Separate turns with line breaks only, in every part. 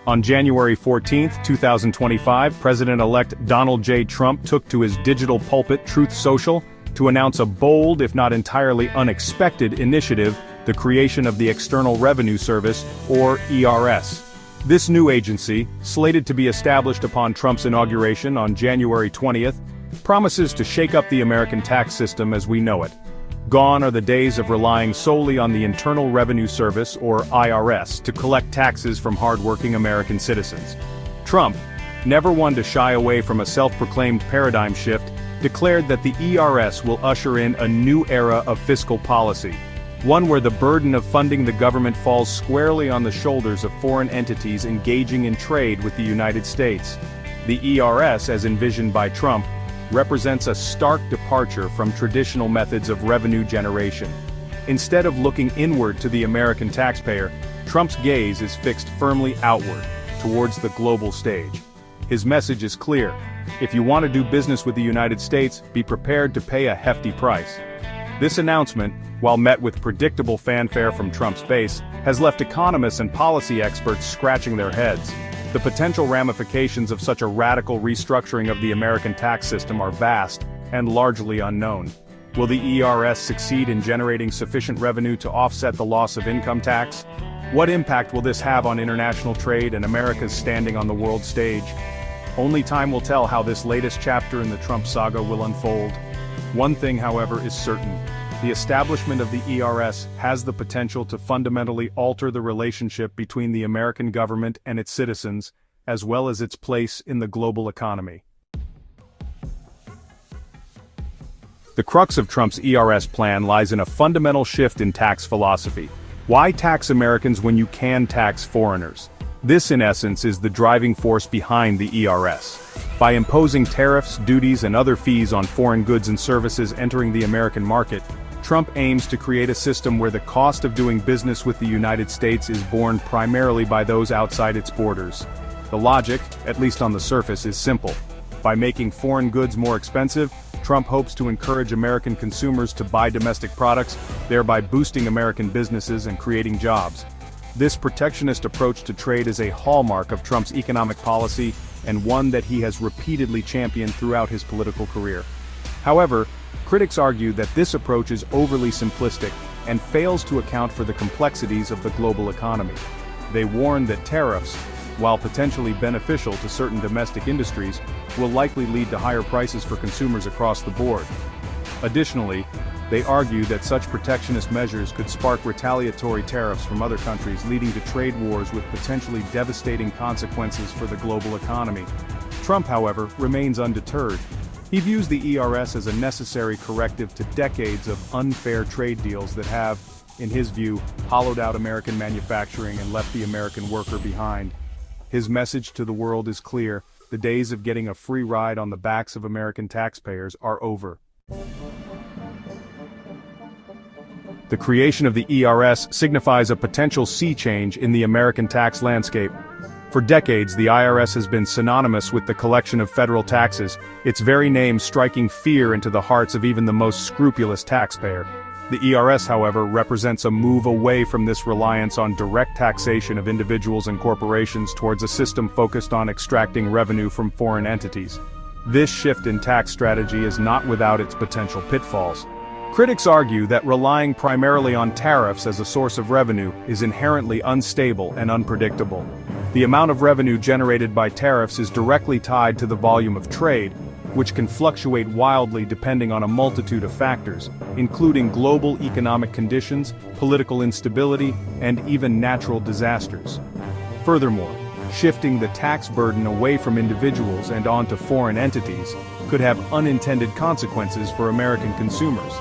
On January 14, 2025, President-elect Donald J. Trump took to his digital pulpit Truth Social to announce a bold, if not entirely unexpected, initiative, the creation of the External Revenue Service, or ERS. This new agency, slated to be established upon Trump's inauguration on January 20th, promises to shake up the American tax system as we know it. Gone are the days of relying solely on the Internal Revenue Service, or IRS, to collect taxes from hardworking American citizens. Trump, never one to shy away from a self-proclaimed paradigm shift, declared that the ERS will usher in a new era of fiscal policy, one where the burden of funding the government falls squarely on the shoulders of foreign entities engaging in trade with the United States. The ERS, as envisioned by Trump, represents a stark departure from traditional methods of revenue generation. Instead of looking inward to the American taxpayer, Trump's gaze is fixed firmly outward, towards the global stage. His message is clear: if you want to do business with the United States, be prepared to pay a hefty price. This announcement, while met with predictable fanfare from Trump's base, has left economists and policy experts scratching their heads. The potential ramifications of such a radical restructuring of the American tax system are vast and largely unknown. Will the ERS succeed in generating sufficient revenue to offset the loss of income tax? What impact will this have on international trade and America's standing on the world stage? Only time will tell how this latest chapter in the Trump saga will unfold. One thing, however, is certain. The establishment of the ERS has the potential to fundamentally alter the relationship between the American government and its citizens, as well as its place in the global economy. The crux of Trump's ERS plan lies in a fundamental shift in tax philosophy. Why tax Americans when you can tax foreigners? This, in essence, is the driving force behind the ERS. By imposing tariffs, duties, and other fees on foreign goods and services entering the American market, Trump aims to create a system where the cost of doing business with the United States is borne primarily by those outside its borders. The logic, at least on the surface, is simple. By making foreign goods more expensive, Trump hopes to encourage American consumers to buy domestic products, thereby boosting American businesses and creating jobs. This protectionist approach to trade is a hallmark of Trump's economic policy and one that he has repeatedly championed throughout his political career. However, critics argue that this approach is overly simplistic and fails to account for the complexities of the global economy. They warn that tariffs, while potentially beneficial to certain domestic industries, will likely lead to higher prices for consumers across the board. Additionally, they argue that such protectionist measures could spark retaliatory tariffs from other countries, leading to trade wars with potentially devastating consequences for the global economy. Trump, however, remains undeterred. He views the ERS as a necessary corrective to decades of unfair trade deals that have, in his view, hollowed out American manufacturing and left the American worker behind. His message to the world is clear: the days of getting a free ride on the backs of American taxpayers are over. The creation of the ERS signifies a potential sea change in the American tax landscape. For decades, the IRS has been synonymous with the collection of federal taxes, its very name striking fear into the hearts of even the most scrupulous taxpayer. The ERS, however, represents a move away from this reliance on direct taxation of individuals and corporations towards a system focused on extracting revenue from foreign entities. This shift in tax strategy is not without its potential pitfalls. Critics argue that relying primarily on tariffs as a source of revenue is inherently unstable and unpredictable. The amount of revenue generated by tariffs is directly tied to the volume of trade, which can fluctuate wildly depending on a multitude of factors, including global economic conditions, political instability, and even natural disasters. Furthermore, shifting the tax burden away from individuals and onto foreign entities could have unintended consequences for American consumers.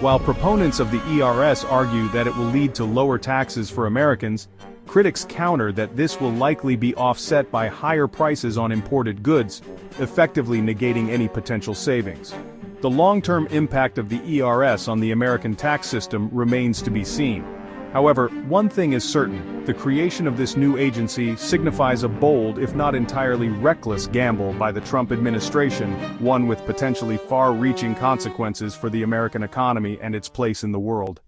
While proponents of the ERS argue that it will lead to lower taxes for Americans, critics counter that this will likely be offset by higher prices on imported goods, effectively negating any potential savings. The long-term impact of the ERS on the American tax system remains to be seen. However, one thing is certain: the creation of this new agency signifies a bold, if not entirely reckless, gamble by the Trump administration, one with potentially far-reaching consequences for the American economy and its place in the world.